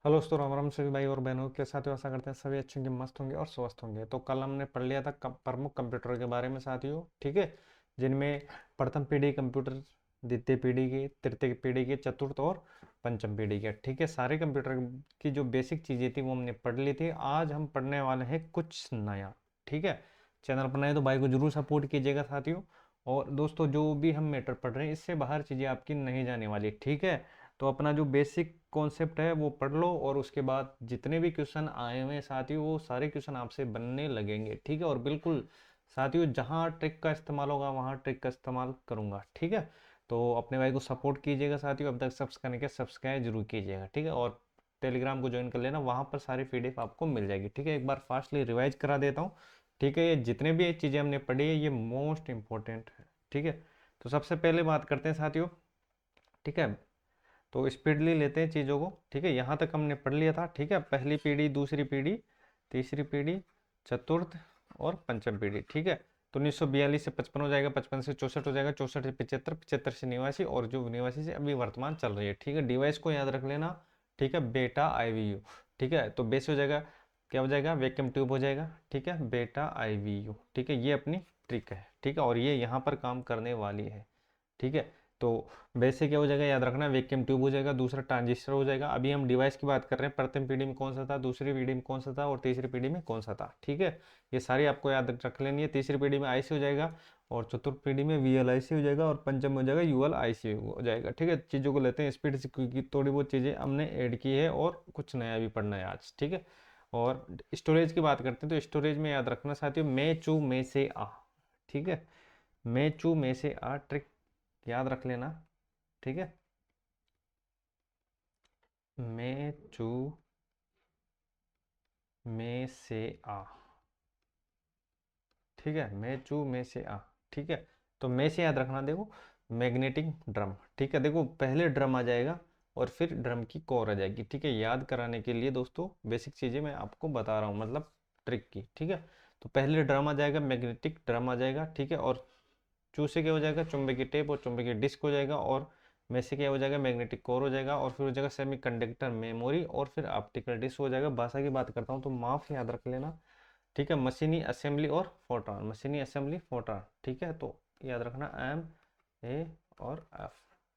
Hello दोस्तों, राम राम सभी भाई और बहनों के साथियों। आशा करते हैं सभी अच्छे होंगे, मस्त होंगे और स्वस्थ होंगे। तो कल हमने पढ़ लिया था प्रमुख कंप्यूटर के बारे में साथियों, ठीक है। जिनमें प्रथम पीढ़ी कंप्यूटर, द्वितीय पीढ़ी की, तृतीय पीढ़ी के, चतुर्थ और पंचम पीढ़ी के, ठीक है। सारे कंप्यूटर की जो बेसिक चीज़ें थी वो हमने पढ़ ली थी। आज हम पढ़ने वाले हैं कुछ नया, ठीक है। चैनल पर नए तो भाई को जरूर सपोर्ट कीजिएगा साथियों। और दोस्तों, जो भी हम मैटर पढ़ रहे हैं इससे बाहर चीज़ें आपकी नहीं जाने वाली, ठीक है। तो अपना जो बेसिक कॉन्सेप्ट है वो पढ़ लो और उसके बाद जितने भी क्वेश्चन आए हुए हैं साथियों वो सारे क्वेश्चन आपसे बनने लगेंगे, ठीक है। और बिल्कुल साथियों, जहाँ ट्रिक का इस्तेमाल होगा वहाँ ट्रिक का इस्तेमाल करूँगा, ठीक है। तो अपने भाई को सपोर्ट कीजिएगा साथियों। अब तक सब्सक्राइब नहीं किया, सब्सक्राइब जरूर कीजिएगा, ठीक है। और टेलीग्राम को ज्वाइन कर लेना, वहाँ पर सारी पीडीएफ आपको मिल जाएगी, ठीक है। एक बार फास्टली रिवाइज करा देता हूँ, ठीक है। ये जितने भी चीज़ें हमने पढ़ी है ये मोस्ट इंपॉर्टेंट है, ठीक है। तो सबसे पहले बात करते हैं साथियों, ठीक है। तो स्पीडली लेते हैं चीज़ों को, ठीक है। यहाँ तक हमने पढ़ लिया था, ठीक है। पहली पीढ़ी, दूसरी पीढ़ी, तीसरी पीढ़ी, चतुर्थ और पंचम पीढ़ी, ठीक है। तो 1942 से 55 हो जाएगा, 55 से 64 हो जाएगा, 64 से 75, 75 से निवासी, और जो निवासी से अभी वर्तमान चल रही है, ठीक है। डिवाइस को याद रख लेना, ठीक है। बेटा IVU, ठीक है। तो बेस हो जाएगा, क्या हो जाएगा, वैक्यूम ट्यूब हो जाएगा, ठीक है। बेटा IVU, ठीक है। ये अपनी ट्रिक है, ठीक है। और ये यहाँ पर काम करने वाली है, ठीक है। तो वैसे क्या हो जाएगा, याद रखना, वैक्यूम ट्यूब हो जाएगा, दूसरा ट्रांजिस्टर हो जाएगा। अभी हम डिवाइस की बात कर रहे हैं, प्रथम पीढ़ी में कौन सा था, दूसरी पीढ़ी में कौन सा था और तीसरी पीढ़ी में कौन सा था, ठीक है। ये सारी आपको याद रख लेनी है। तीसरी पीढ़ी में IC हो जाएगा, और चतुर्थ पीढ़ी में VLIC हो जाएगा, और पंचम में हो जाएगा ULIC हो जाएगा, ठीक है। चीज़ों को लेते हैं स्पीड से, क्योंकि थोड़ी बहुत चीज़ें हमने ऐड की है और कुछ नया भी पढ़ना है आज, ठीक है। और स्टोरेज की बात करते हैं, तो स्टोरेज में याद रखना साथियों, मैं चू में से आ, ठीक है। मैं चू में से आ ट्रिक याद रख लेना, ठीक है। मैं चू में से आ, ठीक है। मैं चू में से आ, ठीक है। तो मैं से याद रखना, देखो, मैग्नेटिक ड्रम, ठीक है। देखो, पहले ड्रम आ जाएगा और फिर ड्रम की कोर आ जाएगी, ठीक है। याद कराने के लिए दोस्तों बेसिक चीज़ें मैं आपको बता रहा हूँ, मतलब ट्रिक की, ठीक है। तो पहले ड्रम आ जाएगा, मैग्नेटिक ड्रम आ जाएगा, ठीक है। और चू से क्या हो जाएगा, चुंबकीय टेप और चुंबकीय डिस्क हो जाएगा। और में से क्या हो जाएगा, मैग्नेटिक कोर हो जाएगा। और फिर हो जाएगा सेमी कंडक्टर मेमोरी, और फिर ऑप्टिकल डिस्क हो जाएगा। भाषा की बात करता हूँ तो माफ याद रख लेना, ठीक है। मशीनी असेंबली और फोटोन, मशीनी असेंबली फोटोन, ठीक है। तो याद रखना MA और F,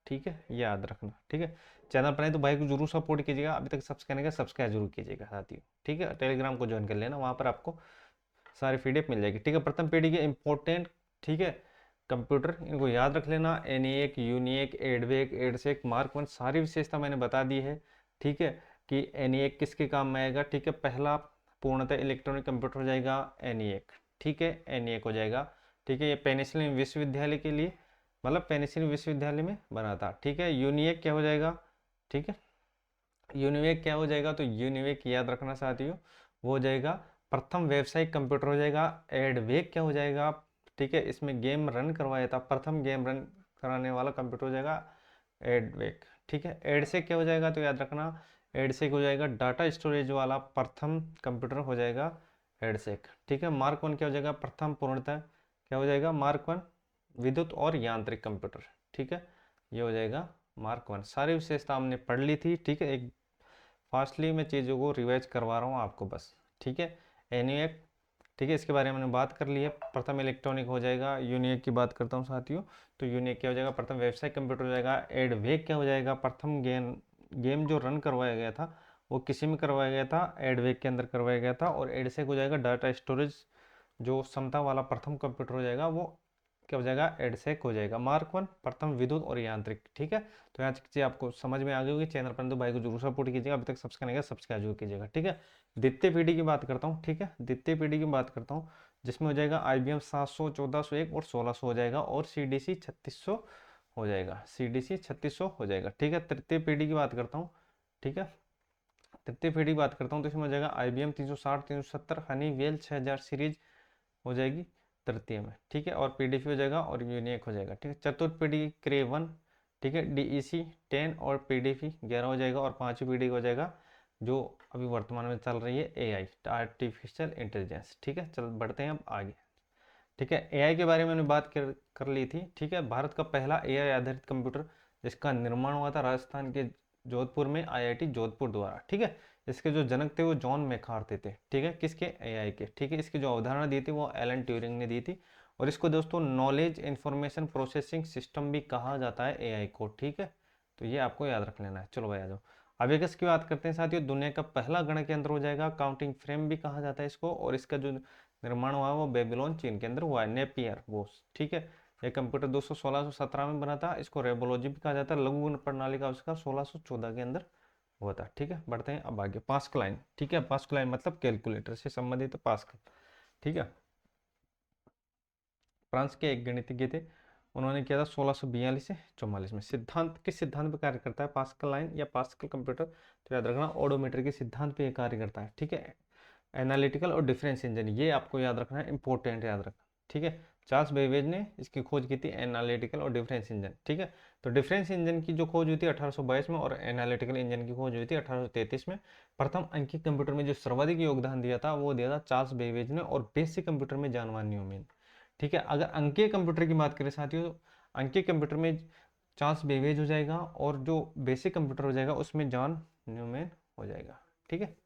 ठीक है, याद रखना, ठीक है। चैनल पर नहीं तो भाई को जरूर सपोर्ट कीजिएगा। अभी तक सब्सक्राइब नहीं किया, सब्सक्राइब जरूर कीजिएगा साथियों, ठीक है। टेलीग्राम को ज्वाइन कर लेना, वहाँ पर आपको सारी पीडीएफ मिल जाएगी, ठीक है। प्रथम पीढ़ी के इंपॉर्टेंट, ठीक है, कंप्यूटर, इनको याद रख लेना। ENIAC, यूनिएक, एडवेक, एडसेक, मार्क वन, सारी विशेषता मैंने बता दी है, ठीक है। कि ENIAC किसके काम में आएगा, ठीक है। पहला पूर्णतः इलेक्ट्रॉनिक कंप्यूटर हो जाएगा ENIAC, ठीक है। ENIAC हो जाएगा, ठीक है। ये पेनिसिलिन विश्वविद्यालय के लिए, मतलब पेनिसिलिन विश्वविद्यालय में बना था, ठीक है। यूनिएक क्या हो जाएगा, ठीक है। यूनिवेक क्या हो जाएगा, तो यूनिवेक याद रखना साथियों, वो हो जाएगा प्रथम व्यावसायिक कंप्यूटर हो जाएगा। एडवेक क्या हो जाएगा, ठीक है। इसमें गेम रन करवाया था, प्रथम गेम रन कराने वाला कंप्यूटर हो जाएगा एडवेक, ठीक है। एडसेक क्या हो जाएगा, तो याद रखना, एडसेक हो जाएगा डाटा स्टोरेज वाला प्रथम कंप्यूटर हो जाएगा एडसेक, ठीक है। मार्क वन क्या हो जाएगा, प्रथम पूर्णतः क्या हो जाएगा, मार्क वन विद्युत और यांत्रिक कंप्यूटर, ठीक है। ये हो जाएगा मार्क वन। सारी विशेषता हमने पढ़ ली थी, ठीक है। एक फास्टली मैं चीज़ों को रिवाइज करवा रहा हूँ आपको बस, ठीक है। ENIAC, ठीक है, इसके बारे में हमने बात कर ली है। प्रथम इलेक्ट्रॉनिक हो जाएगा। यूनिएक की बात करता हूँ साथियों, तो यूनिएक क्या हो जाएगा, प्रथम व्यावसायिक कंप्यूटर हो जाएगा। एडवेक क्या हो जाएगा, प्रथम गेम गेम जो रन करवाया गया था वो किसी में करवाया गया था, एडवेक के अंदर करवाया गया था। और एडसेक हो जाएगा डाटा स्टोरेज जो क्षमता वाला प्रथम कंप्यूटर हो जाएगा, वो क्या हो जाएगा, एडसेक हो जाएगा। मार्क वन प्रथम विद्युत और यांत्रिक, ठीक है। तो यहाँ चीज़ें आपको समझ में आ गई होगी। चैनल पर तो भाई को जरूर सपोर्ट कीजिएगा, अभी तक सब्सक्राइब नहीं किया, सब्सक्राइब जरूर कीजिएगा, ठीक है। द्वितीय पीढ़ी की बात करता हूँ, ठीक है। द्वितीय पीढ़ी की बात करता हूँ, जिसमें हो जाएगा IBM 700, 1401 और 1600 हो जाएगा, और CDC 3600 हो जाएगा, CDC 3600 हो जाएगा, ठीक है। तृतीय पीढ़ी की बात करता हूँ, ठीक है। तृतीय पीढ़ी की बात करता हूँ तो इसमें हो जाएगा IBM 360, 370, हनीवेल 6000 सीरीज हो जाएगी तृतीय में, ठीक है। और PDP हो जाएगा और यूनिक हो जाएगा, ठीक है। चतुर्थ पीढ़ी क्रे वन, ठीक है, DEC 10 और PDP 11 हो जाएगा। और पांचवी पीढ़ी हो जाएगा जो अभी वर्तमान में चल रही है AI, आर्टिफिशियल इंटेलिजेंस, ठीक है। चल बढ़ते हैं अब आगे, ठीक है। AI के बारे में मैंने बात कर ली थी, ठीक है। भारत का पहला AI आधारित कंप्यूटर जिसका निर्माण हुआ था राजस्थान के जोधपुर में आईआईटी जोधपुर द्वारा, ठीक है। इसके जो जनक थे वो जॉन मैकार्थी थे, ठीक है, किसके, एआई के, ठीक है। इसकी जो अवधारणा दी थी वो एलन ट्यूरिंग ने दी थी। और इसको दोस्तों नॉलेज इंफॉर्मेशन प्रोसेसिंग सिस्टम भी कहा जाता है एआई को, ठीक है। तो ये आपको याद रख लेना है। चलो भाई आ जाओ, अबेकस की बात करते हैं साथियों। दुनिया का पहला गणक यंत्र हो जाएगा, काउंटिंग फ्रेम भी कहा जाता है इसको। और इसका जो निर्माण हुआ है वो बेबीलोन चीन के अंदर हुआ है, नेपियर बोस, ठीक है। ये कंप्यूटर 1617 में बना था। इसको रेबोलॉजी भी कहा जाता है। लघु गुण प्रणाली का आविष्कार 1614 के अंदर हुआ था, ठीक है। बढ़ते हैं अब आगे, पास्कल लाइन, ठीक है। पास्कल लाइन मतलब कैलकुलेटर से संबंधित पास्कल, ठीक है। फ्रांस के एक गणितज्ञ थे, उन्होंने किया था 1642 से 44 में। सिद्धांत किस सिद्धांत पर कार्य करता है पास्कल लाइन या पास्कल कंप्यूटर? तो याद रखना ओडोमीटर के सिद्धांत पे कार्य करता है, ठीक है। एनालिटिकल और डिफरेंस इंजन, ये आपको याद रखना है, इंपॉर्टेंट याद रखना, ठीक है। चार्ल्स बेबेज ने इसकी खोज की थी, एनालिटिकल और डिफरेंस इंजन, ठीक है। तो डिफरेंस इंजन की जो खोज हुई थी 1822 में, और एनालिटिकल इंजन की खोज हुई थी 1833 में। प्रथम अंकीय कंप्यूटर में जो सर्वाधिक योगदान दिया था वो दिया था चार्ल्स बेबेज ने, और बेसिक कंप्यूटर में जॉन वान न्यूमैन, ठीक है। अगर अंकीय कंप्यूटर की बात करें साथियों, अंकीय कंप्यूटर में चार्ल्स बेबेज हो जाएगा, और जो बेसिक कंप्यूटर हो जाएगा उसमें जॉन न्यूमैन हो जाएगा, ठीक है।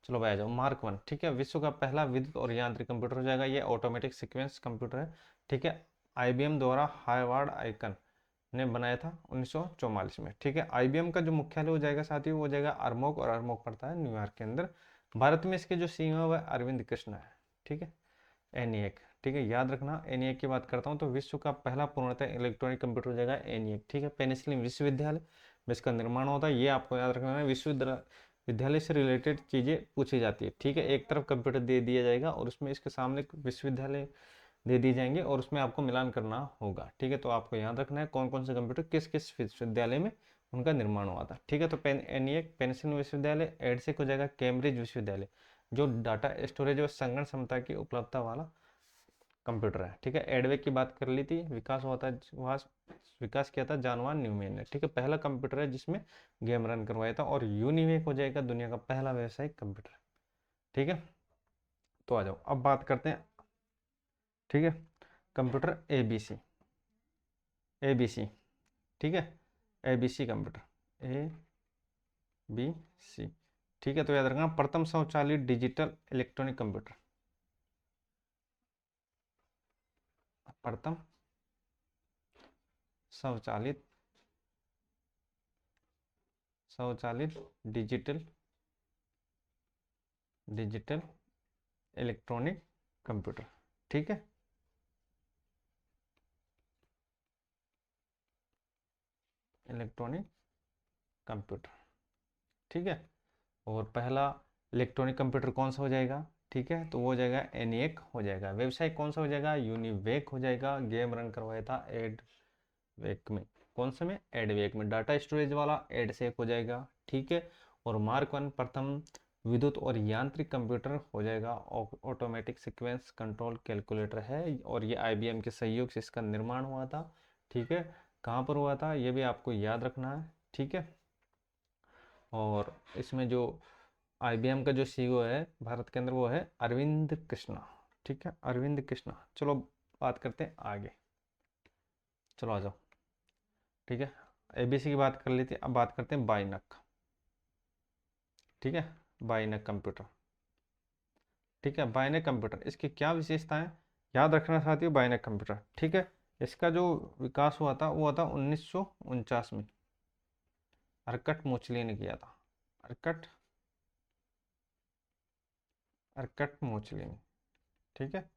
चलो भाई आ जाओ, मार्क वन, ठीक है। विश्व का पहला विद्युत और यांत्रिक कंप्यूटर हो जाएगा, ये ऑटोमेटिक सीक्वेंस कंप्यूटर है, ठीक है। आईबीएम द्वारा हार्वर्ड आइकन ने बनाया था 1944 में, ठीक है। आईबीएम का जो मुख्यालय हो जाएगा साथियों वो हो जाएगा अरमोक, और अरमोक पड़ता है न्यूयॉर्क के अंदर। भारत में इसके जो सीईओ है अरविंद कृष्णा है, ठीक है। एनिएक, ठीक है, याद रखना। एनिएक की बात करता हूँ तो विश्व का पहला पूर्णतः इलेक्ट्रॉनिक कंप्यूटर हो जाएगा एनिएक, ठीक है। पेनिसिलिन विश्वविद्यालय में इसका निर्माण होता है, ये आपको याद रखना है। विश्वविद्यालय से रिलेटेड चीज़ें पूछी जाती है, ठीक है। एक तरफ कंप्यूटर दे दिया जाएगा और उसमें इसके सामने विश्वविद्यालय दे दिए जाएंगे, और उसमें आपको मिलान करना होगा, ठीक है। तो आपको याद रखना है कौन कौन से कंप्यूटर किस किस विश्वविद्यालय में उनका निर्माण हुआ था, ठीक है। तो एनिएक पेनिसिलिन विश्वविद्यालय, एडसेक हो जाएगा कैम्ब्रिज विश्वविद्यालय, जो डाटा स्टोरेज और संगणन क्षमता की उपलब्धता वाला कंप्यूटर है, ठीक है। एडवेक की बात कर ली थी, विकास किया था जॉन वान न्यूमैन ने, ठीक है। पहला कंप्यूटर है जिसमें गेम रन करवाया था। और यूनिवेक हो जाएगा दुनिया का पहला व्यावसायिक कंप्यूटर, ठीक है। तो आ जाओ, अब बात करते हैं, ठीक है, कंप्यूटर एबीसी, एबीसी, ठीक है। ABC computer, A B C, ठीक है। तो याद रखना, प्रथम स्वचालित डिजिटल इलेक्ट्रॉनिक कंप्यूटर, प्रथम स्वचालित स्वचालित डिजिटल डिजिटल इलेक्ट्रॉनिक कंप्यूटर, ठीक है। इलेक्ट्रॉनिक कंप्यूटर, ठीक है। और पहला इलेक्ट्रॉनिक कंप्यूटर कौन सा हो जाएगा, ठीक है। तो वो हो जाएगा एनिएक हो जाएगा। व्यवसाय कौन सा हो जाएगा, यूनिवेक हो जाएगा। गेम रन करवाया था एडवेक में, कौन से में, एडवेक में। डाटा स्टोरेज वाला एडसेक हो जाएगा, ठीक है। और मार्क वन प्रथम विद्युत और यांत्रिक कंप्यूटर हो जाएगा ऑटोमेटिक सीक्वेंस कंट्रोल कैलकुलेटर है, और ये आईबीएम के सहयोग से इसका निर्माण हुआ था, ठीक है। कहाँ पर हुआ था ये भी आपको याद रखना है, ठीक है। और इसमें जो आईबीएम का जो सीईओ है भारत के अंदर वो है अरविंद कृष्णा, ठीक है, अरविंद कृष्णा। चलो बात करते हैं आगे, चलो आ जाओ, ठीक है। एबीसी की बात कर ली थी, अब बात करते हैं बाइनक, ठीक है। बाइनक कंप्यूटर, ठीक है। बाइनक कंप्यूटर, इसकी क्या विशेषताएं, याद रखना साथियों। बाइनक कंप्यूटर, ठीक है, इसका जो विकास हुआ था वो हुआ था 1949 में, अर्कट मोचली ने किया था, अर्कट अर्कट मोचली ने, ठीक है,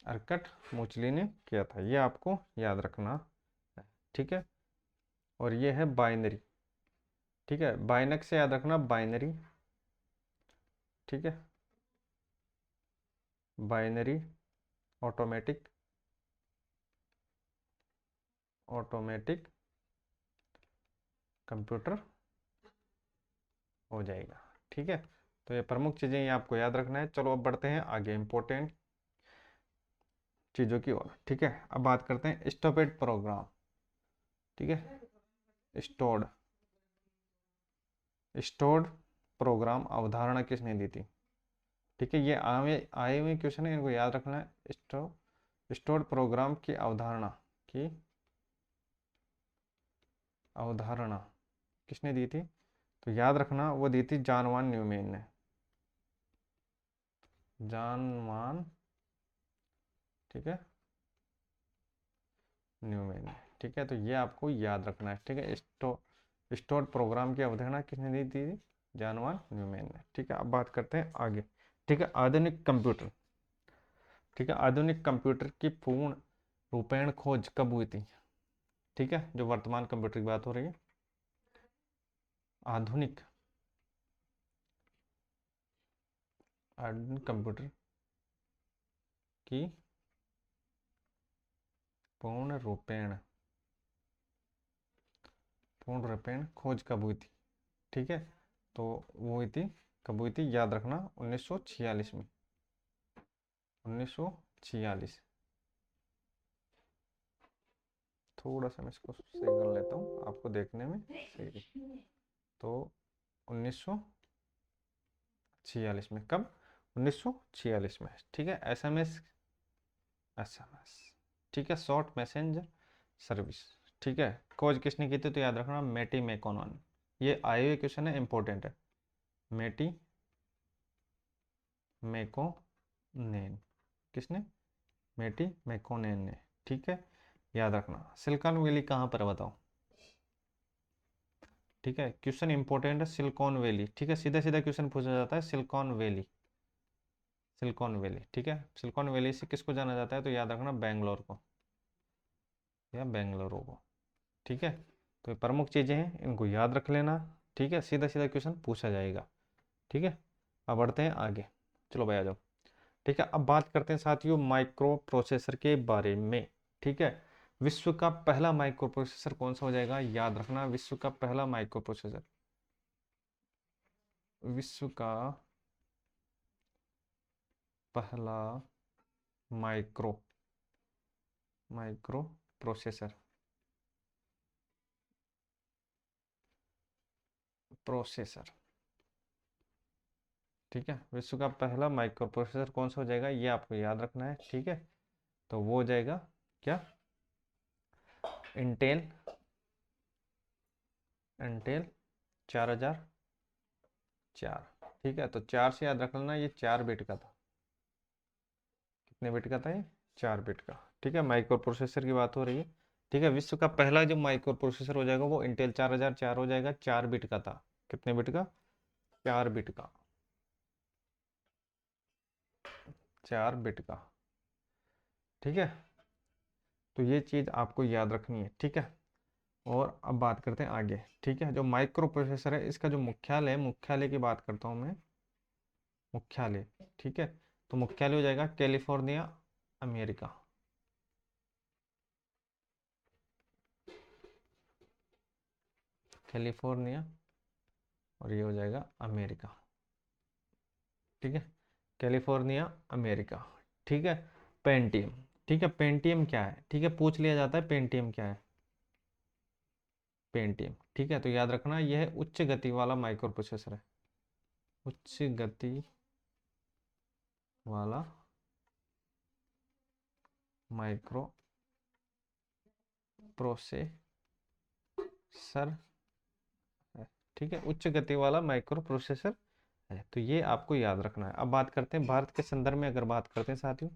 अर्कट मोचली ने किया था, ये आपको याद रखना है, ठीक है। और ये है बाइनरी, ठीक है। बाइनक से याद रखना बाइनरी, ठीक है, बाइनरी ऑटोमेटिक ऑटोमेटिक कंप्यूटर हो जाएगा, ठीक है। तो ये प्रमुख चीज़ें ये आपको याद रखना है। चलो अब बढ़ते हैं आगे इंपॉर्टेंट चीज़ों की ओर, ठीक है। अब बात करते हैं स्टॉपेड प्रोग्राम, ठीक है। स्टोर्ड प्रोग्राम अवधारणा किसने दी थी, ठीक है। ये आए हुए क्वेश्चन है, इनको याद रखना है। स्टोर्ड प्रोग्राम की अवधारणा किसने दी थी? तो याद रखना वो दी थी जॉन वॉन न्यूमैन ने, जॉन वॉन, ठीक है, न्यूमैन ने, ठीक है। तो ये आपको याद रखना है, ठीक है। स्टोर प्रोग्राम की अवधारणा किसने दी थी? जॉन वॉन न्यूमैन ने, ठीक है। अब बात करते हैं आगे, ठीक है। आधुनिक कंप्यूटर, ठीक है, आधुनिक कंप्यूटर की पूर्ण रूपेण खोज कब हुई थी? ठीक है, जो वर्तमान कंप्यूटर की बात हो रही है, आधुनिक आधुनिक कंप्यूटर की पूर्ण रूपेण खोज कब हुई थी? ठीक है, तो वो हुई थी, कब हुई थी याद रखना, 1946 में, 1946। थोड़ा सा मैं इसको सही कर लेता हूँ आपको देखने में सही। तो 1946 में, कब? 1946 में, ठीक है। एसएमएस, एसएमएस, ठीक है, शॉर्ट मैसेंजर सर्विस, ठीक है। खोज किसने की थी? तो याद रखना मैटी मैकोनन। ये आए हुए क्वेश्चन है, इंपॉर्टेंट है। मैटी मैकोनेन, किसने? मैटी मैकोनेन ने, ठीक है, याद रखना। सिलिकॉन वैली कहाँ पर है बताओ? ठीक है, क्वेश्चन इंपॉर्टेंट है, सिलिकॉन वैली, ठीक है। सीधा सीधा क्वेश्चन पूछा जाता है, सिलिकॉन वैली, सिलिकॉन वैली, ठीक है। सिलिकॉन वैली से किसको जाना जाता है? तो याद रखना बेंगलोर को या बेंगलुरु को, ठीक है। तो ये प्रमुख चीज़ें हैं, इनको याद रख लेना, ठीक है। सीधा सीधा क्वेश्चन पूछा जाएगा, ठीक है। अब बढ़ते हैं आगे, चलो भाई आ जाओ, ठीक है। अब बात करते हैं साथियों माइक्रो प्रोसेसर के बारे में, ठीक है। विश्व का पहला माइक्रो प्रोसेसर कौन सा हो जाएगा? याद रखना, विश्व का पहला माइक्रो प्रोसेसर, विश्व का पहला माइक्रो माइक्रो प्रोसेसर प्रोसेसर ठीक है, विश्व का पहला माइक्रो प्रोसेसर कौन सा हो जाएगा? ये आपको याद रखना है, ठीक है। तो वो हो जाएगा क्या? इंटेल, इंटेल 4004, ठीक है। तो 4 से याद रख लेना, ये 4 बिट का था। कितने बिट का था ये? 4 बिट का, ठीक है। माइक्रो प्रोसेसर की बात हो रही है, ठीक है। विश्व का पहला जो माइक्रो प्रोसेसर हो जाएगा वो इंटेल 4004 हो जाएगा, 4 बिट का था। कितने बिट का? 4 बिट का, 4 बिट का, ठीक है। तो ये चीज़ आपको याद रखनी है, ठीक है। और अब बात करते हैं आगे, ठीक है। जो माइक्रो प्रोसेसर है इसका जो मुख्यालय है, मुख्यालय की बात करता हूँ मैं, मुख्यालय, ठीक है। तो मुख्यालय हो जाएगा कैलिफोर्निया, अमेरिका, कैलिफोर्निया, और ये हो जाएगा अमेरिका, ठीक है। कैलिफोर्निया, अमेरिका, ठीक है। पेंटियम, ठीक है। पेंटियम क्या है? ठीक है, पूछ लिया जाता है पेंटियम क्या है, पेंटियम, ठीक है। तो याद रखना यह है उच्च गति वाला माइक्रो प्रोसेसर है, उच्च गति वाला माइक्रो प्रोसेसर है, ठीक है। उच्च गति वाला माइक्रो प्रोसेसर है, तो ये आपको याद रखना है। अब बात करते हैं भारत के संदर्भ में, अगर बात करते हैं साथियों,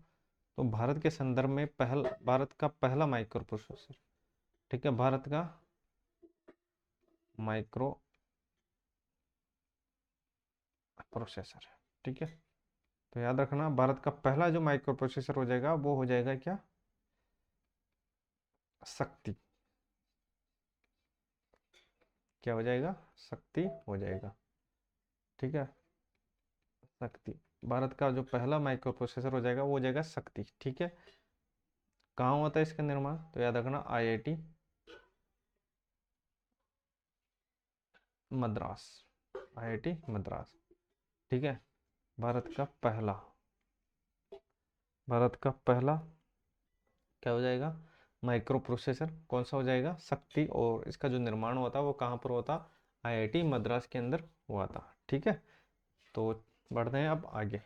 तो भारत के संदर्भ में भारत का पहला माइक्रो प्रोसेसर, ठीक है, भारत का माइक्रो प्रोसेसर है, ठीक है। तो याद रखना भारत का पहला जो माइक्रो प्रोसेसर हो जाएगा वो हो जाएगा क्या? शक्ति, क्या हो जाएगा? शक्ति हो जाएगा, ठीक है। शक्ति, भारत का जो पहला माइक्रो प्रोसेसर हो जाएगा वो हो जाएगा शक्ति, ठीक है। कहाँ होता है इसका निर्माण? तो याद रखना आईआईटी मद्रास, आईआईटी मद्रास, ठीक है। भारत का पहला, भारत का पहला क्या हो जाएगा? माइक्रो प्रोसेसर कौन सा हो जाएगा? शक्ति। और इसका जो निर्माण हुआ था वो कहाँ पर हुआ था? आईआईटी मद्रास के अंदर हुआ था, ठीक है। तो बढ़ते हैं अब आगे,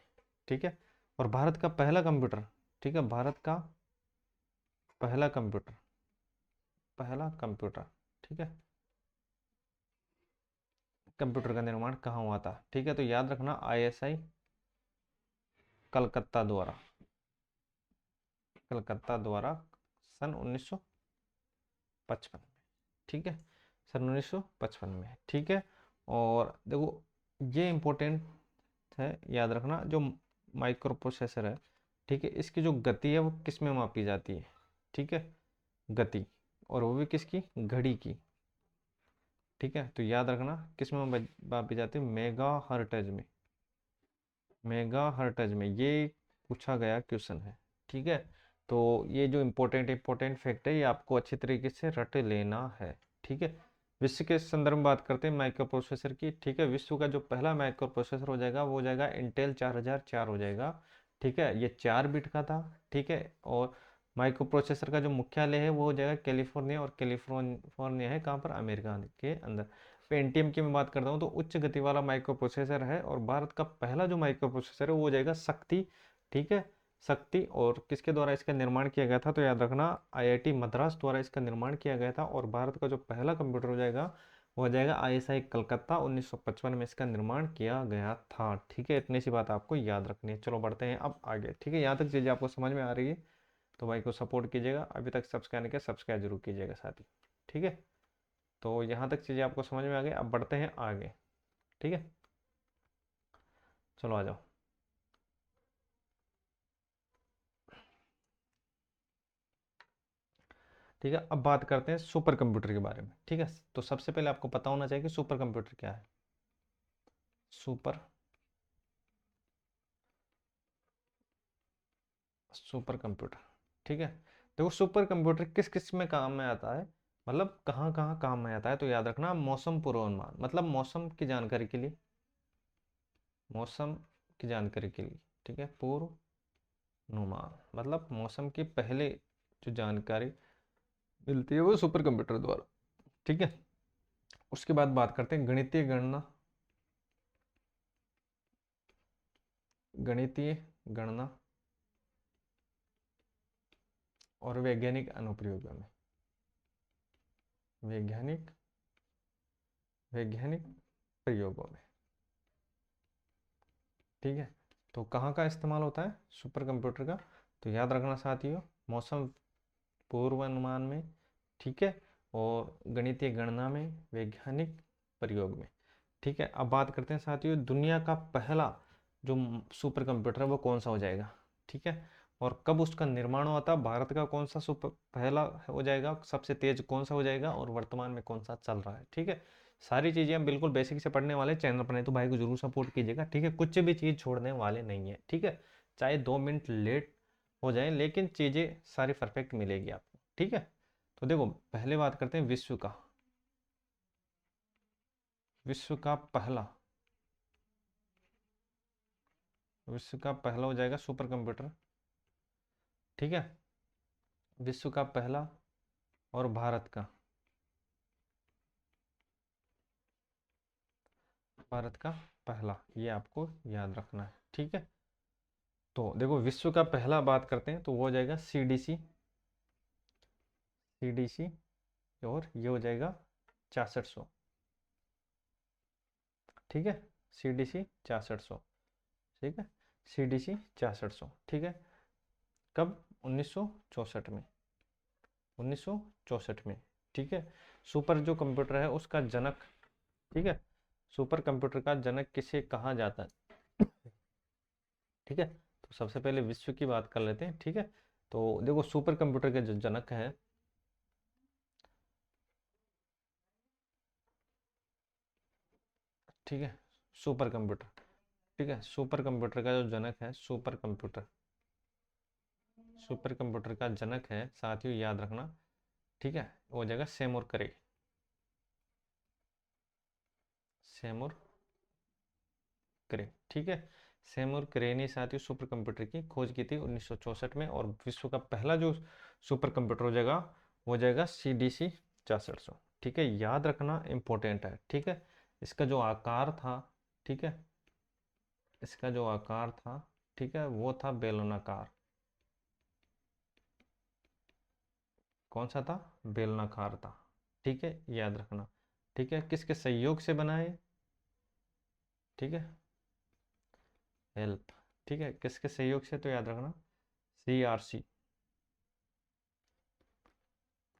ठीक है। और भारत का पहला कंप्यूटर, ठीक है, भारत का पहला कंप्यूटर, पहला कंप्यूटर, ठीक है, कंप्यूटर का निर्माण कहाँ हुआ था, ठीक है। तो याद रखना ISI कलकत्ता द्वारा, कलकत्ता द्वारा सन 1955 में, ठीक है, सन 1955 में, ठीक है। और देखो ये इम्पोर्टेंट है, याद रखना, जो माइक्रो प्रोसेसर है, ठीक है, इसकी जो गति है वो किस में मापी जाती है, ठीक है, गति, और वो भी किसकी, घड़ी की, ठीक है। तो याद रखना किस में मापी जाती है, मेगा हर्ट्ज में, मेगा हर्ट्ज में, ये पूछा गया क्वेश्चन है, ठीक है। तो ये जो इम्पोर्टेंट फैक्ट है ये आपको अच्छे तरीके से रट लेना है, ठीक है। विश्व के संदर्भ में बात करते हैं माइक्रो प्रोसेसर की, ठीक है। विश्व का जो पहला माइक्रो प्रोसेसर हो जाएगा वो हो जाएगा इंटेल 4004 हो जाएगा, ठीक है। ये 4 बिट का था, ठीक है। और माइक्रो प्रोसेसर का जो मुख्यालय है वो हो जाएगा कैलिफोर्निया, और कैलिफोर्निया है कहाँ पर, अमेरिका के अंदर। पेंटियम की मैं बात करता हूँ तो उच्च गति वाला माइक्रो प्रोसेसर है, और भारत का पहला जो माइक्रो प्रोसेसर है वो हो जाएगा शक्ति, ठीक है, शक्ति। और किसके द्वारा इसका निर्माण किया गया था, तो याद रखना IIT मद्रास द्वारा इसका निर्माण किया गया था। और भारत का जो पहला कंप्यूटर हो जाएगा वो हो जाएगा ISI कलकत्ता, 1955 में इसका निर्माण किया गया था, ठीक है। इतनी सी बात आपको याद रखनी है। चलो बढ़ते हैं अब आगे, ठीक है। यहाँ तक चीज़ें आपको समझ में आ रही है तो भाई को सपोर्ट कीजिएगा, अभी तक सब्सक्राइब नहीं किया सब्सक्राइब जरूर कीजिएगा साथ ही, ठीक है। तो यहाँ तक चीज़ें आपको समझ में आ गई, अब बढ़ते हैं आगे, ठीक है। चलो आ जाओ। ठीक है, अब बात करते हैं सुपर कंप्यूटर के बारे में, ठीक है। तो सबसे पहले आपको पता होना चाहिए कि सुपर कंप्यूटर क्या है। सुपर सुपर कंप्यूटर, ठीक है। देखो सुपर कंप्यूटर किस किस में काम में आता है, मतलब कहाँ कहाँ काम में आता है, तो याद रखना मौसम पूर्वानुमान, मतलब मौसम की जानकारी के लिए, मौसम की जानकारी के लिए, ठीक है। पूर्वानुमान मतलब मौसम की पहले जो जानकारी मिलती है वो सुपर कंप्यूटर द्वारा, ठीक है। उसके बाद बात करते हैं गणितीय गणना, गणितीय गणना और वैज्ञानिक अनुप्रयोगों में, वैज्ञानिक वैज्ञानिक प्रयोगों में, ठीक है। तो कहाँ का इस्तेमाल होता है सुपर कंप्यूटर का, तो याद रखना साथियों, मौसम पूर्वानुमान में, ठीक है, और गणितीय गणना में, वैज्ञानिक प्रयोग में, ठीक है। अब बात करते हैं साथियों दुनिया का पहला जो सुपर कंप्यूटर है वो कौन सा हो जाएगा, ठीक है। और कब उसका निर्माण हुआ था, भारत का कौन सा सुपर पहला हो जाएगा, सबसे तेज कौन सा हो जाएगा, और वर्तमान में कौन सा चल रहा है, ठीक है। सारी चीज़ें हम बिल्कुल बेसिक से पढ़ने वाले चैनल पर, नहीं तो भाई को जरूर सपोर्ट कीजिएगा, ठीक है। कुछ भी चीज़ छोड़ने वाले नहीं है, ठीक है। चाहे 2 मिनट लेट हो जाए लेकिन चीज़ें सारी परफेक्ट मिलेगी आपको, ठीक है। तो देखो पहले बात करते हैं विश्व का विश्व का पहला हो जाएगा सुपर कंप्यूटर, ठीक है। विश्व का पहला और भारत का पहला, ये आपको याद रखना है, ठीक है। तो देखो विश्व का पहला बात करते हैं तो वो हो जाएगा CDC, और ये हो जाएगा 6400, ठीक है। CDC 6400, ठीक है। CDC 6400, ठीक है। कब, 1964 में, 1964 में, ठीक है। सुपर जो कंप्यूटर है उसका जनक, ठीक है, सुपर कंप्यूटर का जनक किसे कहा जाता है, ठीक है। तो सबसे पहले विश्व की बात कर लेते हैं, ठीक है। तो देखो सुपर कंप्यूटर के जो जनक हैं, ठीक है, सुपर कंप्यूटर, ठीक है। सुपर कंप्यूटर का जो जनक है, सुपर कंप्यूटर का जनक है साथियों, याद रखना, ठीक है, वो हो जाएगा सेमुर करे, ठीक है। सेमुर करे ने साथियों सुपर कंप्यूटर की खोज की थी 1964 में, और विश्व का पहला जो सुपर कंप्यूटर हो जाएगा वो हो जाएगा CDC 6400, ठीक है। याद रखना इंपॉर्टेंट है, ठीक है। इसका जो आकार था, ठीक है, इसका जो आकार था, ठीक है, वो था बेलनाकार, कौन सा था, बेलनाकार था, ठीक है, याद रखना, ठीक है। किसके सहयोग से बना है, ठीक है, हेल्प, ठीक है, किसके सहयोग से, तो याद रखना CRC,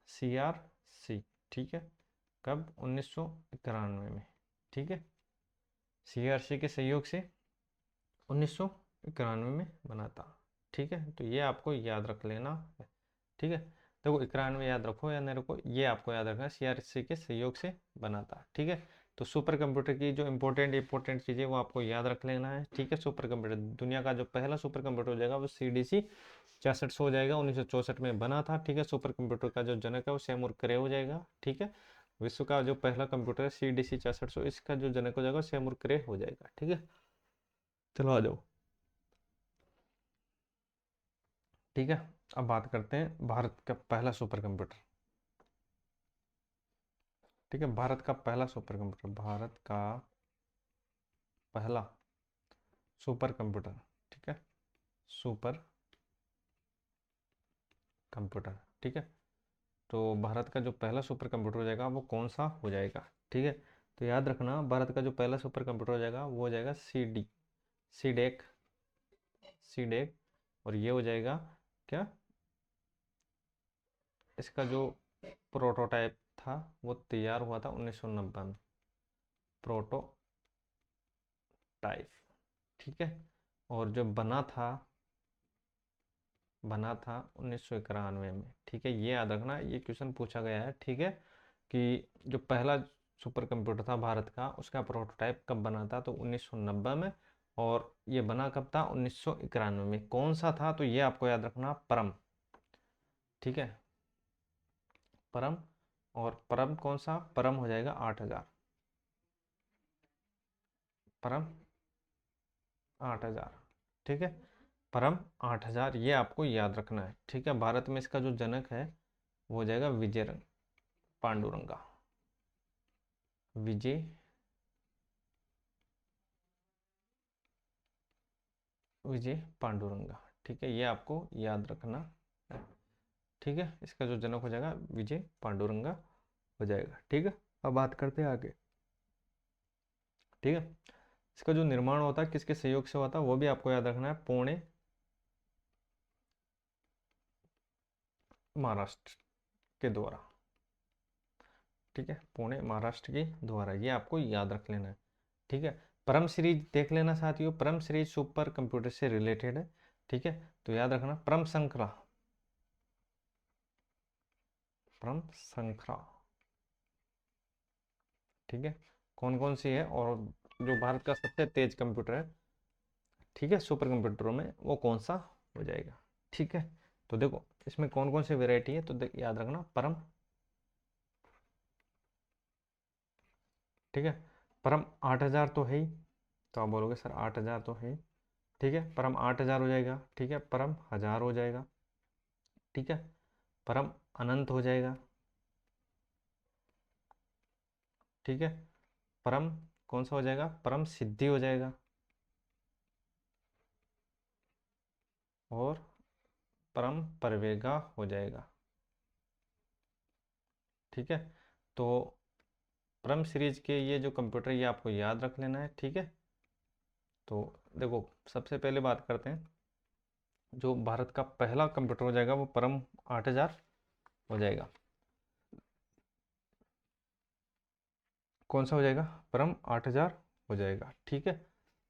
CRC, ठीक है, कब, 1991 में, ठीक है, CRC के सहयोग से 1991 में बना था, ठीक है, तो ये आपको याद रख लेना है, ठीक है। देखो 91 याद रखो या नहीं रखो, ये आपको याद रखना, CRC के सहयोग से बना था, ठीक है। तो सुपर कंप्यूटर की जो इंपॉर्टेंट चीज़ें वो आपको याद रख लेना है, ठीक है। सुपर कंप्यूटर, दुनिया का जो पहला सुपर कंप्यूटर हो जाएगा वो CDC 66 हो जाएगा, 1964 में बना था, ठीक है। सुपर कंप्यूटर का जो जनक है वो सेमुर करे हो जाएगा, ठीक है। विश्व का जो पहला कंप्यूटर है CDC 6600, इसका जो जनक हो जाएगा सेमुर करे हो जाएगा, ठीक है। चलो आ जाओ, ठीक है। अब बात करते हैं भारत का पहला सुपर कंप्यूटर, ठीक है। भारत का पहला सुपर कंप्यूटर, भारत का पहला सुपर कंप्यूटर, ठीक है, सुपर कंप्यूटर, ठीक है। तो भारत का जो पहला सुपर कंप्यूटर हो जाएगा वो कौन सा हो जाएगा, ठीक है। तो याद रखना भारत का जो पहला सुपर कंप्यूटर हो जाएगा वो हो जाएगा सीडेक, सीडेक, और ये हो जाएगा क्या, इसका जो प्रोटोटाइप था वो तैयार हुआ था 1990 में, प्रोटोटाइप, ठीक है। और जो बना था 1991 में, ठीक है। ये याद रखना, ये क्वेश्चन पूछा गया है, ठीक है, कि जो पहला सुपर कंप्यूटर था भारत का उसका प्रोटोटाइप कब बना था, तो 1990 में, और ये बना कब था, 1991 में। कौन सा था, तो ये आपको याद रखना, परम, ठीक है, परम। और परम कौन सा, परम हो जाएगा 8000, परम 8000, ठीक है, परम 8000, ये आपको याद रखना है, ठीक है। भारत में इसका जो जनक है वो हो जाएगा विजय पांडुरंगा, विजय विजय पांडुरंगा, ठीक है, ये आपको याद रखना है, ठीक है। इसका जो जनक हो जाएगा विजय पांडुरंगा हो जाएगा, ठीक है। अब बात करते हैं आगे, ठीक है। इसका जो निर्माण होता है किसके सहयोग से होता है वो भी आपको याद रखना है, पुणे महाराष्ट्र के द्वारा, ठीक है, पुणे महाराष्ट्र के द्वारा, ये आपको याद रख लेना है, ठीक है। परम सीरीज देख लेना साथियों, परम सीरीज सुपर कंप्यूटर से रिलेटेड है, ठीक है। तो याद रखना परम श्रृंखला, परम श्रृंखला, ठीक है, कौन कौन सी है, और जो भारत का सबसे तेज कंप्यूटर है, ठीक है, सुपर कंप्यूटरों में, वो कौन सा हो जाएगा, ठीक है। तो देखो इसमें कौन कौन सी वेराइटी है, तो याद रखना परम, ठीक है, परम 8000 तो है ही, तो आप बोलोगे सर 8000 तो है ही, ठीक है, परम 8000 हो जाएगा, ठीक है, परम 1000 हो जाएगा, ठीक है, परम अनंत हो जाएगा, ठीक है, परम कौन सा हो जाएगा, परम सिद्धि हो जाएगा, और परम परवेगा हो जाएगा, ठीक है। तो परम सीरीज के ये जो कंप्यूटर ये आपको याद रख लेना है, ठीक है। तो देखो सबसे पहले बात करते हैं, जो भारत का पहला कंप्यूटर हो जाएगा वो परम 8000 हो जाएगा, कौन सा हो जाएगा, परम 8000 हो जाएगा, ठीक है।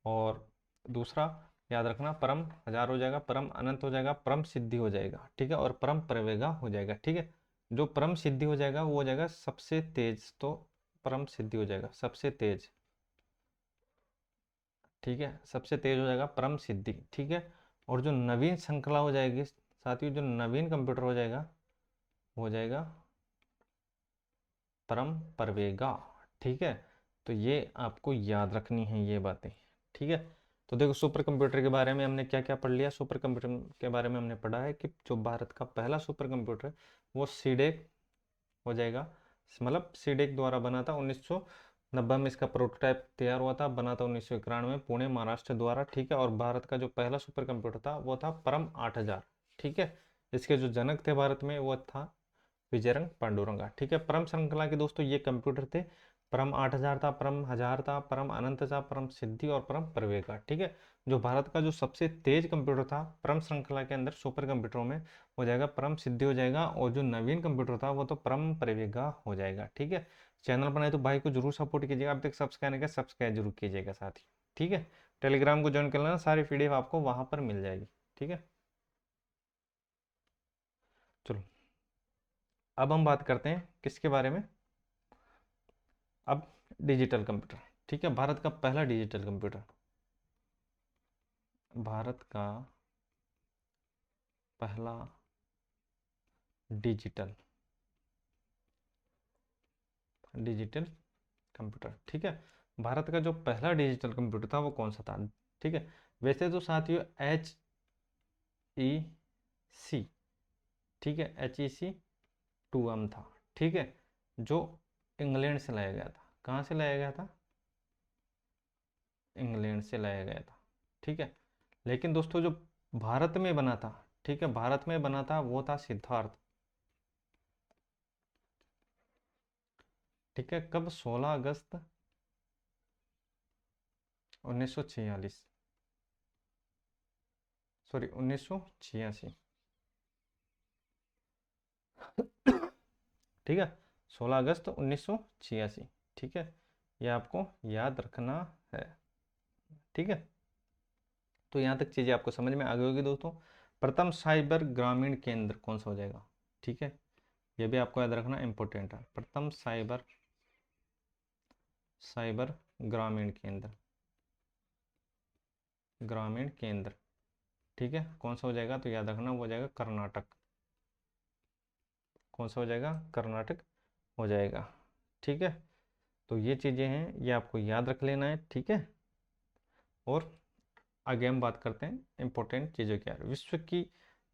और दूसरा याद रखना परम 1000 हो जाएगा, परम अनंत हो जाएगा, परम सिद्धि हो जाएगा, ठीक है, और परम प्रवेगा हो जाएगा, ठीक है। जो परम सिद्धि हो जाएगा वो हो जाएगा सबसे तेज, तो परम सिद्धि हो जाएगा सबसे तेज, ठीक है, सबसे तेज हो जाएगा परम सिद्धि, ठीक है। और जो नवीन श्रृंखला हो जाएगी साथियों, जो नवीन कंप्यूटर हो जाएगा वो हो जाएगा परम परवेगा, ठीक है। तो ये आपको याद रखनी है ये बातें, ठीक है। तो देखो सुपर कंप्यूटर के बारे में हमने क्या क्या पढ़ लिया, सुपर कंप्यूटर के बारे में हमने पढ़ा है कि जो भारत का पहला सुपर कंप्यूटर है वो सीडेक हो जाएगा, मतलब सीडेक द्वारा बना था 1990 में, इसका प्रोटोटाइप तैयार हुआ था, बना था 1991 में पुणे महाराष्ट्र द्वारा, ठीक है। और भारत का जो पहला सुपर कंप्यूटर था वो था परम 8000, ठीक है। इसके जो जनक थे भारत में वो था विजयरंग पांडुरंगा, ठीक है। परम श्रृंखला के दोस्तों ये कंप्यूटर थे परम 8000 था, परम 1000 था, परम अनंत था, परम सिद्धि और परम प्रवेगा। ठीक है, जो भारत का जो सबसे तेज कंप्यूटर था परम श्रृंखला के अंदर सुपर कंप्यूटरों में, हो जाएगा परम सिद्धि हो जाएगा, और जो नवीन कंप्यूटर था वो तो परम प्रवेगा हो जाएगा। ठीक है, चैनल बनाए तो भाई को जरूर सपोर्ट कीजिएगा, अब तक सब्सक्राइब नहीं किया सब्सक्राइब जरूर कीजिएगा साथ ही। ठीक है, टेलीग्राम को ज्वाइन कर लेना, सारी पीडीएफ आपको वहां पर मिल जाएगी। ठीक है, चलो अब हम बात करते हैं किसके बारे में, अब डिजिटल कंप्यूटर। ठीक है, भारत का पहला डिजिटल कंप्यूटर, भारत का पहला डिजिटल डिजिटल कंप्यूटर। ठीक है, भारत का जो पहला डिजिटल कंप्यूटर था वो कौन सा था। ठीक है, वैसे तो साथियों HEC, ठीक है, HEC 2M था। ठीक है, जो इंग्लैंड से लाया गया था। कहाँ से लाया गया था, इंग्लैंड से लाया गया था। ठीक है, लेकिन दोस्तों जो भारत में बना था, ठीक है, भारत में बना था वो था सिद्धार्थ। ठीक है, कब, 16 अगस्त 1946, सॉरी 1986। ठीक है, 16 अगस्त 1986। ठीक है, ये आपको याद रखना है। ठीक है, तो यहाँ तक चीज़ें आपको समझ में आ गई होगी दोस्तों। प्रथम साइबर ग्रामीण केंद्र कौन सा हो जाएगा। ठीक है, ये भी आपको याद रखना इंपॉर्टेंट है। प्रथम साइबर साइबर ग्रामीण केंद्र, ग्रामीण केंद्र। ठीक है, कौन सा हो जाएगा, तो याद रखना वो हो जाएगा कर्नाटक। कौन सा हो जाएगा, कर्नाटक हो जाएगा। ठीक है, तो ये चीज़ें हैं, ये आपको याद रख लेना है। ठीक है, और आगे हम बात करते हैं इंपॉर्टेंट चीज़ों की। विश्व की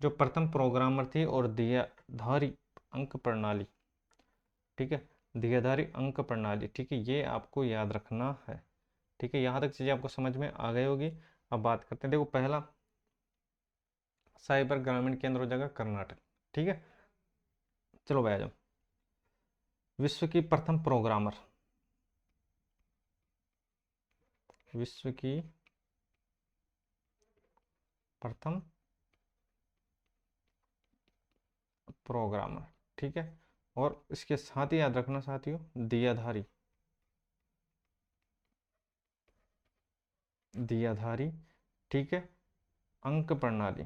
जो प्रथम प्रोग्रामर थी और दियाधारी अंक प्रणाली। ठीक है, दियाधारी अंक प्रणाली। ठीक है, ये आपको याद रखना है। ठीक है, यहाँ तक चीज़ें आपको समझ में आ गई होगी। अब बात करते हैं, देखो पहला साइबर ग्रामीण केंद्र हो जाएगा कर्नाटक। ठीक है, चलो भाई आ जाओ। विश्व की प्रथम प्रोग्रामर, विश्व की प्रथम प्रोग्रामर। ठीक है, और इसके साथ ही याद रखना साथियों, दियाधारी, दियाधारी। ठीक है, अंक प्रणाली,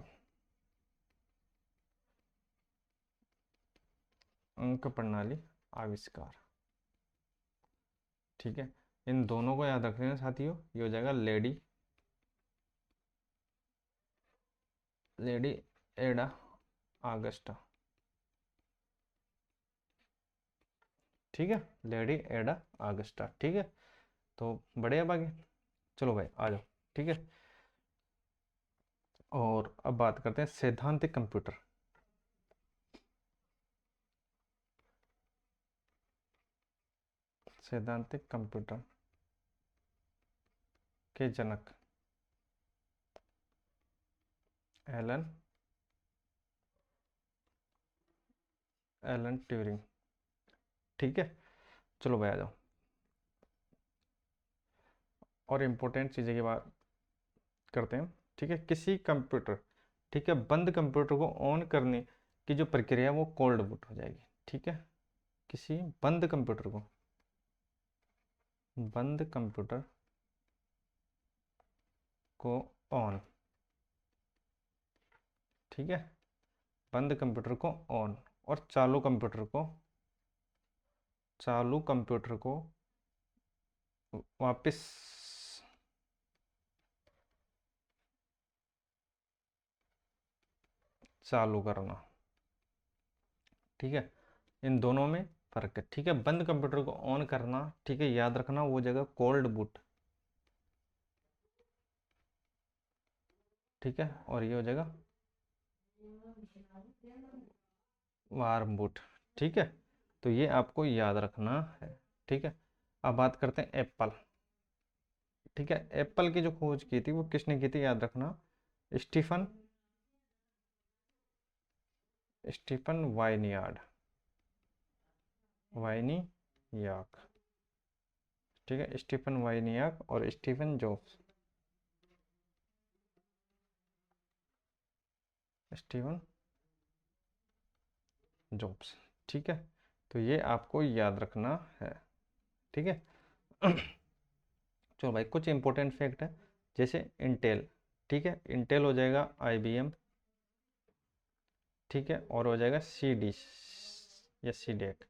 अंक प्रणाली आविष्कार। ठीक है, इन दोनों को याद रख लेना साथियों, ये हो जाएगा लेडी, लेडी एडा आगस्टा। ठीक है, लेडी एडा आगस्टा। ठीक है, तो बढ़िया बाकी, चलो भाई आ जाओ। ठीक है, और अब बात करते हैं सैद्धांतिक कंप्यूटर। सैद्धांतिक कंप्यूटर के जनक एलन, एलन ट्यूरिंग। ठीक है, चलो भाई आ जाओ, और इम्पोर्टेंट चीज़ें की बात करते हैं। ठीक है, किसी कंप्यूटर, ठीक है, बंद कंप्यूटर को ऑन करने की जो प्रक्रिया है वो कोल्ड बूट हो जाएगी। ठीक है, किसी बंद कंप्यूटर को, बंद कंप्यूटर को ऑन, ठीक है, बंद कंप्यूटर को ऑन, और चालू कंप्यूटर को, चालू कंप्यूटर को वापस चालू करना। ठीक है, इन दोनों में फर्क है। ठीक है, बंद कंप्यूटर को ऑन करना, ठीक है, याद रखना वो जगह कोल्ड बूट। ठीक है, और ये हो जाएगा वार्म बूट। ठीक है, तो ये आपको याद रखना है। ठीक है, अब बात करते हैं एप्पल। ठीक है, एप्पल की जो खोज की थी वो किसने की थी, याद रखना, स्टीफन, स्टीफन वाइनियार्ड, वाइनी याक। ठीक है, स्टीफन वाइनियाक और स्टीफन जॉब्स। स्टीवन जॉब्स, ठीक है, तो ये आपको याद रखना है, ठीक है। चलो भाई, कुछ इंपॉर्टेंट फैक्ट है, जैसे इंटेल, ठीक है, इंटेल हो जाएगा आईबीएम, ठीक है, और हो जाएगा सीडी या सीडेक,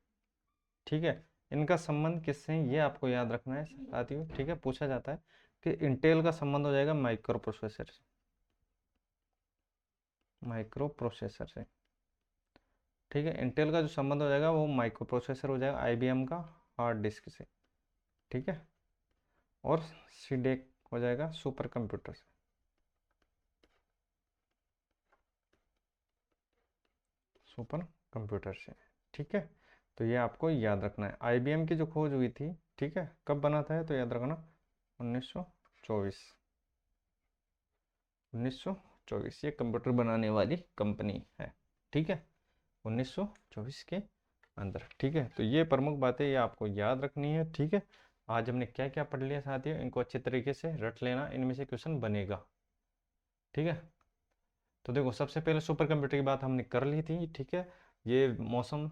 ठीक है। इनका संबंध किससे है ये आपको याद रखना है साथियों, ठीक है। पूछा जाता है कि इंटेल का संबंध हो जाएगा माइक्रो प्रोसेसर से, माइक्रो प्रोसेसर से, ठीक है। इंटेल का जो संबंध हो जाएगा वो माइक्रो प्रोसेसर हो जाएगा आईबीएम का हार्ड डिस्क से, ठीक है। और सीडेक हो जाएगा सुपर कंप्यूटर से, सुपर कंप्यूटर से, ठीक है। तो ये आपको याद रखना है। आईबीएम की जो खोज हुई थी, ठीक है, कब बना था तो याद रखना 1924, 1924 ये कंप्यूटर बनाने वाली कंपनी है, ठीक है, 1924 के अंदर, ठीक है। तो ये प्रमुख बातें ये आपको याद रखनी है, ठीक है। आज हमने क्या क्या पढ़ लिया साथियों, इनको अच्छे तरीके से रट लेना, इनमें से क्वेश्चन बनेगा, ठीक है। तो देखो, सबसे पहले सुपर कंप्यूटर की बात हमने कर ली थी, ठीक है। ये मौसम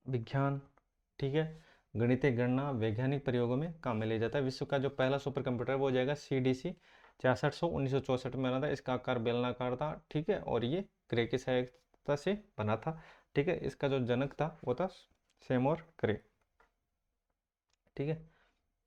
विज्ञान, ठीक है, गणितीय गणना, वैज्ञानिक प्रयोगों में काम में लिया जाता है। विश्व का जो पहला सुपर कंप्यूटर वो हो जाएगा CDC 6600, 1964 में बना था। इसका आकार बेलनाकार था, ठीक है, और ये क्रे की सहायता से बना था, ठीक है। इसका जो जनक था वो था सेमोर क्रे, ठीक है।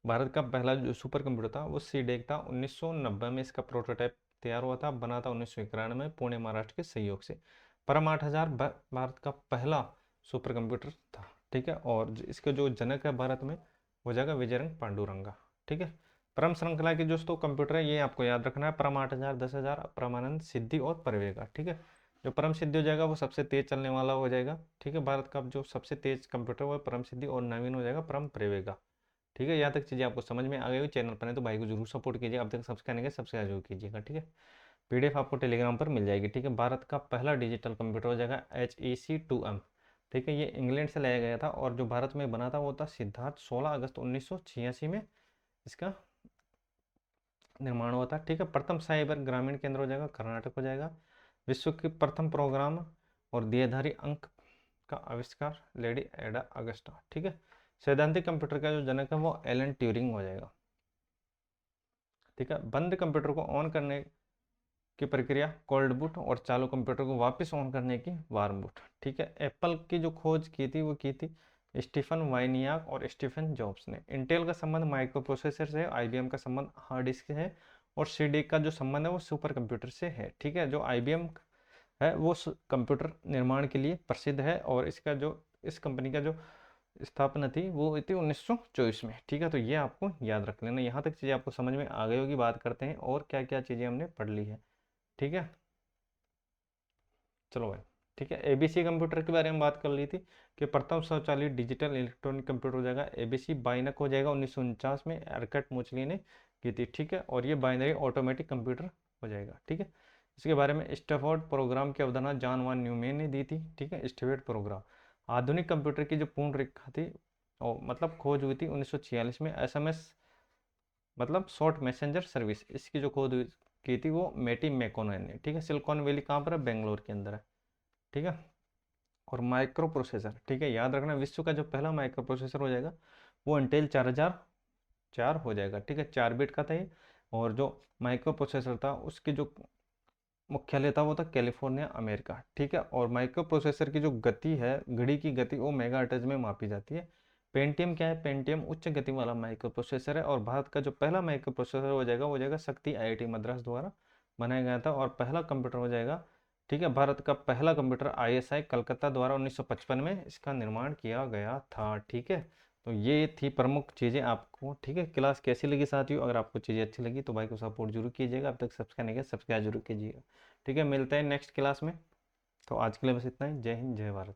भारत का पहला जो सुपर कंप्यूटर था वो सीडेक था, 1990 में इसका प्रोटोटाइप तैयार हुआ था, बना था 1991 में पुणे महाराष्ट्र के सहयोग से। परम 8000 भारत का पहला सुपर कंप्यूटर था, ठीक है। और इसके जो जनक है भारत में हो जाएगा विजयरंग पांडुरंगा, ठीक है। परम श्रृंखला के जो कंप्यूटर है ये आपको याद रखना है, परम 8000, 10000, परमानंद, सिद्धि और प्रवेगा, ठीक है। जो परम सिद्धि हो जाएगा वो सबसे तेज चलने वाला हो जाएगा, ठीक है। भारत का जो सबसे तेज कंप्यूटर वो परम सिद्धि, और नवीन हो जाएगा परम प्रवेगा, ठीक है। यहाँ तक चीज़ें आपको समझ में आ गई हो, चैनल पर है तो भाई को जरूर सपोर्ट कीजिए, अब तक सब्सक्राइब नहीं किया सब्सक्राइब जरूर कीजिएगा, ठीक है। पीडीएफ आपको टेलीग्राम पर मिल जाएगी, ठीक है। भारत का पहला डिजिटल कंप्यूटर हो जाएगा HEC2M, ठीक है। ये इंग्लैंड से लाया गया था, और जो भारत में बना था वो था सिद्धार्थ, 16 अगस्त 1986 में इसका निर्माण हुआ था, ठीक है। प्रथम साइबर ग्रामीण केंद्र हो जाएगा कर्नाटक हो जाएगा। विश्व की प्रथम प्रोग्राम और देहधारी अंक का आविष्कार लेडी एडा अगस्टा, ठीक है। सैद्धांतिक कंप्यूटर का जो जनक है वो एलन ट्यूरिंग हो जाएगा, ठीक है। बंद कंप्यूटर को ऑन करने की प्रक्रिया कोल्ड बूट, और चालू कंप्यूटर को वापस ऑन करने की वार्म बूट, ठीक है। एप्पल की जो खोज की थी वो की थी स्टीफन वाइनियाक और स्टीफन जॉब्स ने। इंटेल का संबंध माइक्रो प्रोसेसर से है, आईबीएम का संबंध हार्ड डिस्क से है, और सीडी का जो संबंध है वो सुपर कंप्यूटर से है, ठीक है। जो आईबीएम है वो कंप्यूटर निर्माण के लिए प्रसिद्ध है, और इसका जो इस कंपनी का जो स्थापना थी वो हुई थी 1924 में, ठीक है। तो ये आपको याद रख लेना। यहाँ तक चीज़ें आपको समझ में आ गई होगी। बात करते हैं और क्या क्या चीज़ें हमने पढ़ ली है, ठीक है। चलो भाई, ठीक है। एबीसी कंप्यूटर के बारे में बात कर ली थी कि प्रथम स्वचालित डिजिटल इलेक्ट्रॉनिक कंप्यूटर हो जाएगा एबीसी। बाइनक हो जाएगा 1949 में एरकट मोचली ने की थी, ठीक है। और ये बाइनरी ऑटोमेटिक कंप्यूटर हो जाएगा, ठीक है। इसके बारे में स्टैफोर्ड प्रोग्राम की अवधारणा जॉन वान न्यूमैन ने दी थी, ठीक है। स्टैफोर्ड प्रोग्राम आधुनिक कंप्यूटर की जो पूर्ण रेखा थी और मतलब खोज हुई थी 1946 में। एसएमएस मतलब शॉर्ट मैसेंजर सर्विस, इसकी जो खोज की थी वो मेटी मैकोनन ने, ठीक है। सिलिकॉन वैली कहाँ पर है, बेंगलोर के अंदर है, ठीक है। और माइक्रो प्रोसेसर, ठीक है, याद रखना विश्व का जो पहला माइक्रो प्रोसेसर हो जाएगा वो इंटेल 4004 हो जाएगा, ठीक है। 4 बिट का था ये, और जो माइक्रो प्रोसेसर था उसकी जो मुख्यालय था वो था कैलिफोर्निया अमेरिका, ठीक है। और माइक्रो प्रोसेसर की जो गति है, घड़ी की गति, वो मेगाहर्ट्ज में मापी जाती है। पेंटियम क्या है, पेंटियम उच्च गति वाला माइक्रो प्रोसेसर है, और भारत का जो पहला माइक्रो प्रोसेसर हो जाएगा शक्ति IIT मद्रास द्वारा बनाया गया था, और पहला कंप्यूटर हो जाएगा, ठीक है। भारत का पहला कंप्यूटर ISI कलकत्ता द्वारा 1955 में इसका निर्माण किया गया था, ठीक है। तो ये थी प्रमुख चीज़ें आपको, ठीक है। क्लास कैसी लगी साथियों, अगर आपको चीज़ें अच्छी लगी तो भाई को सपोर्ट जरूर कीजिएगा, अब तक सब्सक्राइब नहीं किया सब्सक्राइब जरूर कीजिएगा, ठीक है। मिलते हैं नेक्स्ट क्लास में। तो आज के लिए बस इतना ही। जय हिंद, जय भारत।